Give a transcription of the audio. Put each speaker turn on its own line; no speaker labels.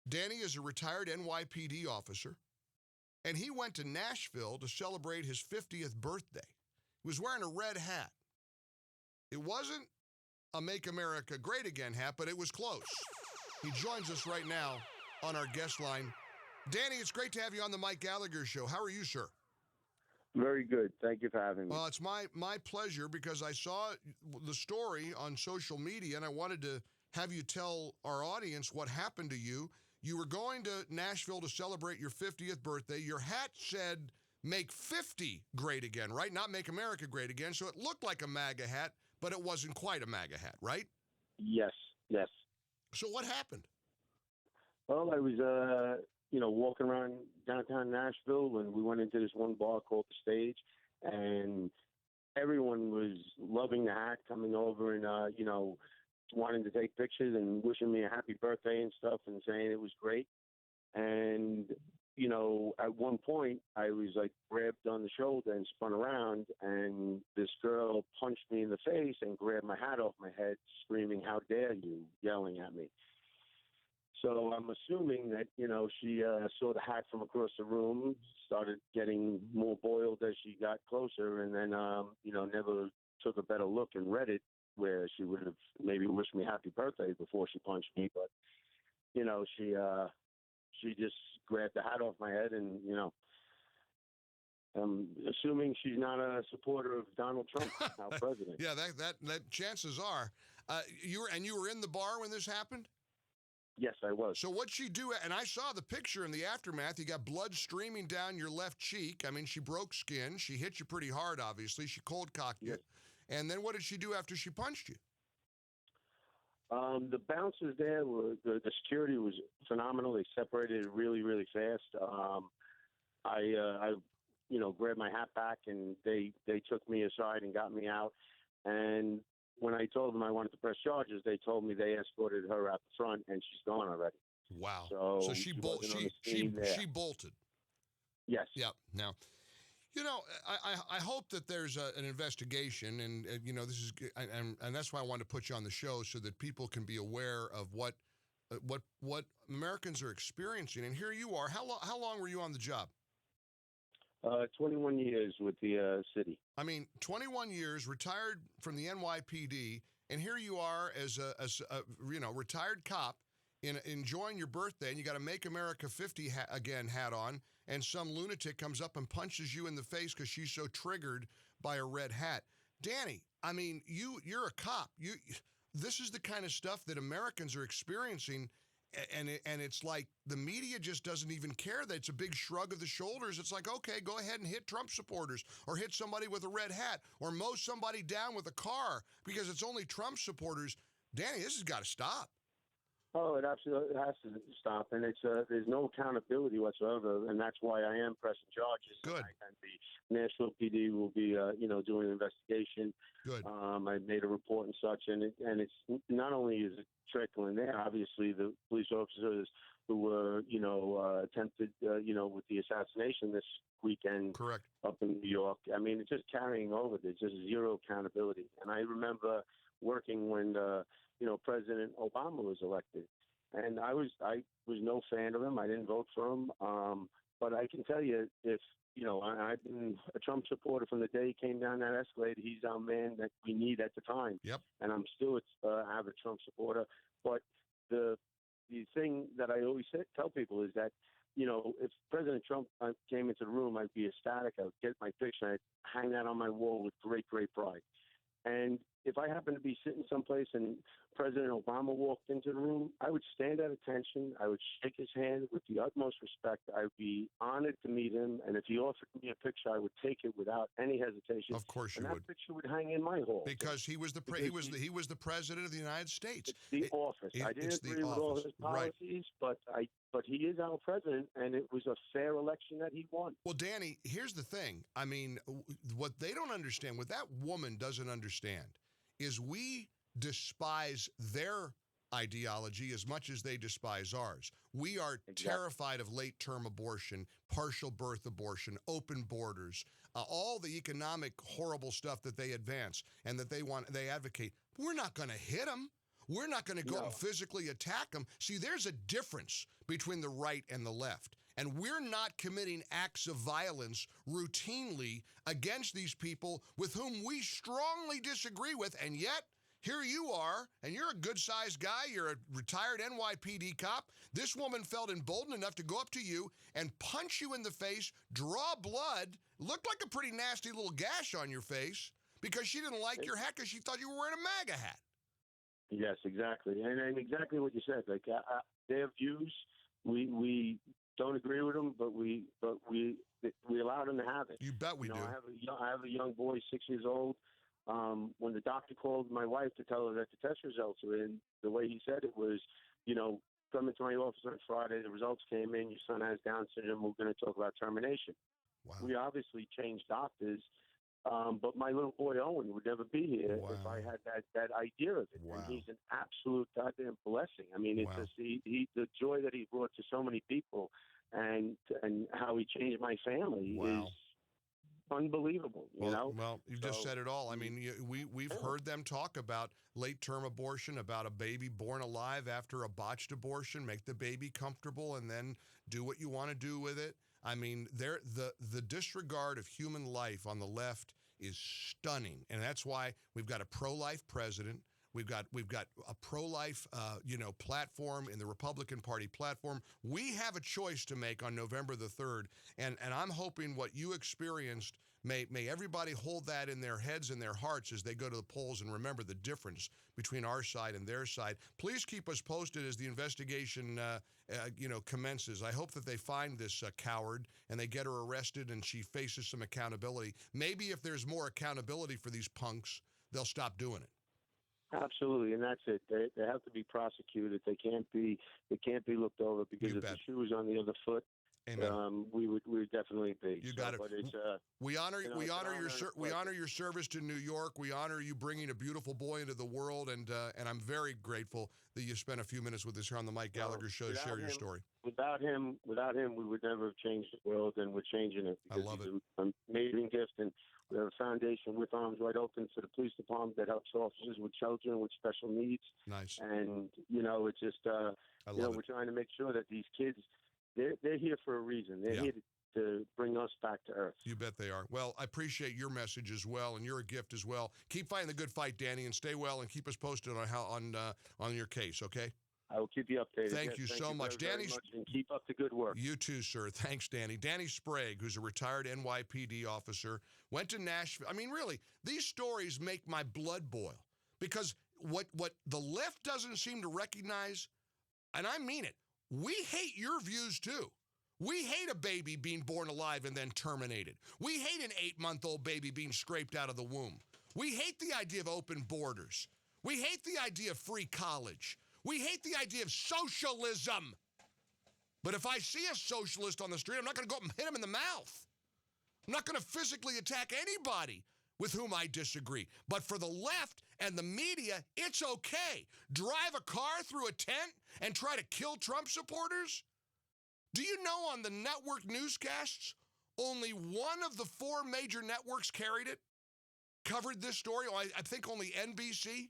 Danny is a retired NYPD officer, and he went to Nashville to celebrate his 50th birthday. He was wearing a red hat. It wasn't a Make America Great Again hat, but it was close. He joins us right now on our guest line. Danny, it's great to have you on the Mike Gallagher Show. How are you, sir?
Very good. Thank you for having me.
Well, it's my pleasure because I saw the story on social media, and I wanted to have you tell our audience what happened to you. You were going to Nashville to celebrate your 50th birthday. Your hat said, Make 50 Great Again, right? Not Make America Great Again. So it looked like a MAGA hat, but it wasn't quite a MAGA hat, right?
Yes.
So what happened?
Well, I was, walking around downtown Nashville, and we went into this one bar called The Stage, and everyone was loving the hat, coming over and, wanting to take pictures and wishing me a happy birthday and stuff and saying it was great. And, at one point I was like grabbed on the shoulder and spun around, and this girl punched me in the face and grabbed my hat off my head, screaming, "How dare you," yelling at me. So I'm assuming that, she saw the hat from across the room, started getting more boiled as she got closer, and then, never took a better look and read it, where she would have maybe wished me happy birthday before she punched me. But, she just grabbed the hat off my head, and, I'm assuming she's not a supporter of Donald Trump, our president.
Yeah, that chances are. You were in the bar when this happened?
Yes, I was.
So what'd she do? And I saw the picture in the aftermath. You got blood streaming down your left cheek. I mean, she broke skin. She hit you pretty hard, obviously. She cold cocked you.
Yes.
And then what did she do after she punched you?
The bouncers there the security was phenomenal. They separated really, really fast. I grabbed my hat back, and they took me aside and got me out. And when I told them I wanted to press charges, they told me they escorted her out the front, and she's gone already.
Wow.
So
she bolted.
Yes.
Yep. Now, I hope that there's an investigation, and this is, and that's why I wanted to put you on the show so that people can be aware of what Americans are experiencing. And here you are. How long were you on the job?
21 years with the city.
I mean, 21 years, retired from the NYPD, and here you are as a retired cop enjoying your birthday, and you got a Make America 50 hat on, and some lunatic comes up and punches you in the face because she's so triggered by a red hat. Danny, I mean, you're a cop. This is the kind of stuff that Americans are experiencing. And it's like the media just doesn't even care. That it's a big shrug of the shoulders. It's like, okay, go ahead and hit Trump supporters, or hit somebody with a red hat, or mow somebody down with a car because it's only Trump supporters. Danny, this has got to stop.
Oh, it absolutely has to stop, and it's there's no accountability whatsoever, and that's why I am pressing charges.
Good.
And the Nashville PD will be, doing an investigation.
Good.
I made a report and such, and it's not only is it trickling there. Obviously, the police officers who were, attempted, with the assassination this weekend.
Correct.
Up in New York. I mean, it's just carrying over. There's just zero accountability. And I remember working when, President Obama was elected, and I was no fan of him. I didn't vote for him. But I can tell you, if I've been a Trump supporter from the day he came down that escalator. He's our man that we need at the time.
Yep.
And I'm still an avid Trump supporter. But the thing that I always tell people is that, if President Trump came into the room, I'd be ecstatic. I would get my picture. I'd hang that on my wall with great, great pride. And if I happened to be sitting someplace and President Obama walked into the room, I would stand at attention. I would shake his hand with the utmost respect. I would be honored to meet him. And if he offered me a picture, I would take it without any hesitation.
Of course you
would.
And
that picture would hang in my hall.
Because he was the president of the United States.
It's the office. I didn't agree with all his policies, right. But he is our president, and it was a fair election that he won.
Well, Danny, here's the thing. I mean, what they don't understand, what that woman doesn't understand, is we despise their ideology as much as they despise ours. We are terrified of late-term abortion, partial birth abortion, open borders, all the economic horrible stuff that they advance and that they advocate. We're not going to hit them. We're not going to go
No.
and physically attack them. See, there's a difference between the right and the left. And we're not committing acts of violence routinely against these people with whom we strongly disagree with. And yet, here you are, and you're a good-sized guy. You're a retired NYPD cop. This woman felt emboldened enough to go up to you and punch you in the face, draw blood, looked like a pretty nasty little gash on your face because she didn't like your hat because she thought you were wearing a MAGA hat.
Yes, exactly, and exactly what you said. Like their views, we don't agree with them, but we allow them to have it.
You bet we do.
I have a young boy, 6 years old. When the doctor called my wife to tell her that the test results were in, the way he said it was, come into my office on Friday, the results came in, your son has Down syndrome, we're going to talk about termination.
Wow.
We obviously changed doctors, but my little boy Owen would never be here if I had that idea of it.
Wow.
And he's an absolute goddamn blessing. I mean, it's just the joy that he brought to so many people and how he changed my family is unbelievable, you know?
Well, you've just said it all. I mean, we've heard them talk about late-term abortion, about a baby born alive after a botched abortion, make the baby comfortable, and then do what you want to do with it. I mean, the disregard of human life on the left is stunning, and that's why we've got a pro-life president. We've got a pro-life, platform in the Republican Party platform. We have a choice to make on November the 3rd, and I'm hoping what you experienced, may everybody hold that in their heads and their hearts as they go to the polls and remember the difference between our side and their side. Please keep us posted as the investigation, commences. I hope that they find this coward and they get her arrested and she faces some accountability. Maybe if there's more accountability for these punks, they'll stop doing it.
Absolutely, and that's it. They have to be prosecuted. They can't be looked over because if the shoe was on the other foot, we would definitely be.
You got it.
But it's,
we honor your service to New York. We honor you bringing a beautiful boy into the world, and I'm very grateful that you spent a few minutes with us here on the Mike Gallagher Show to share your story.
Without him, we would never have changed the world, and we're changing it.
I love it.
An amazing gift, and we have a foundation with arms wide open for the police department that helps officers with children with special needs.
Nice.
And it's just we're trying to make sure that these kids, they're here for a reason. They're here to bring us back to earth.
You bet they are. Well, I appreciate your message as well, and you're a gift as well. Keep fighting the good fight, Danny, and stay well, and keep us posted on your case. Okay.
I will keep you updated.
Thank you so much.
Danny, and keep up the good work.
You too, sir. Thanks, Danny. Danny Sprague, who's a retired NYPD officer, went to Nashville. I mean, really, these stories make my blood boil because what the left doesn't seem to recognize, and I mean it, we hate your views too. We hate a baby being born alive and then terminated. We hate an 8-month-old baby being scraped out of the womb. We hate the idea of open borders. We hate the idea of free college. We hate the idea of socialism. But if I see a socialist on the street, I'm not going to go up and hit him in the mouth. I'm not going to physically attack anybody with whom I disagree. But for the left and the media, it's okay. Drive a car through a tent and try to kill Trump supporters? Do you know on the network newscasts, only one of the 4 major networks covered this story? I think only NBC.